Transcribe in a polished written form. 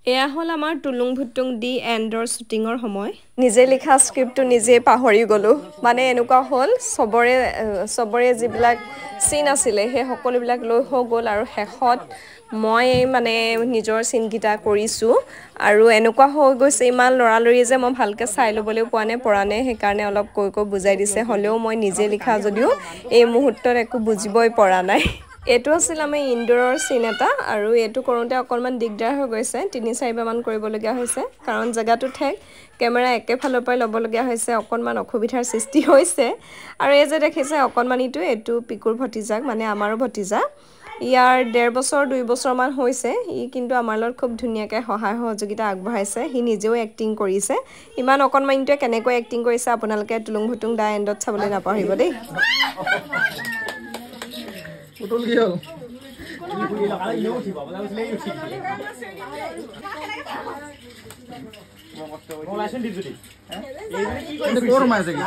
এয়া হ'ল আমাৰ টুলুং ভুতুং দি এণ্ডৰ শ্বুটিঙৰ সময় নিজে লিখা স্ক্ৰিপ্টটো নিজে পাহৰি গ'লোঁ মানে এনেকুৱা হ'ল চবৰে যিবিলাক চিন আছিলে সেই সকলোবিলাক লৈ হৈ গ'ল আৰু শেষত মই মানে নিজৰ চিনকেইটা কৰিছোঁ আৰু এনেকুৱা হৈ গৈছে ইমান লৰালৰি যে মই ভালকৈ চাই ল'বলৈও পৰা নাই সেইকাৰণে অলপ কৈ বুজাই দিছে হ'লেও মই নিজে লিখা যদিও এই মুহূৰ্তত একো বুজিবই পৰা নাই এইটো আছিল আমি ইনডোৰৰ চিন এটা আৰু এইটো কৰোঁতে অকণমান দিগদাৰ হৈ গৈছে ৩-৪বাৰমান কৰিবলগীয়া হৈছে কাৰণ জেগাটো ঠেক কেমেৰা একেফালৰ পৰাই ল'বলগীয়া হৈছে অকণমান অসুবিধাৰ সৃষ্টি হৈছে আৰু এই যে দেখিছে অকণমানিটো এইটো পিকুৰ ভতিজাক মানে আমাৰো ভতিজা ইয়াৰ ১.৫ বছৰ ২ বছৰমান হৈছে ই কিন্তু আমাৰ লগত খুব ধুনীয়াকৈ সহায় সহযোগিতা আগবঢ়াইছে সি নিজেও এক্টিং কৰিছে ইমান অকণমানিটোৱে কেনেকৈ এক্টিং কৰিছে আপোনালোকে টুলুং ভুতুং দা এণ্ডত চাবলৈ নাপাহৰিব দেই পুতুল কি হ'ল ক'ৰ সোমাইছে কি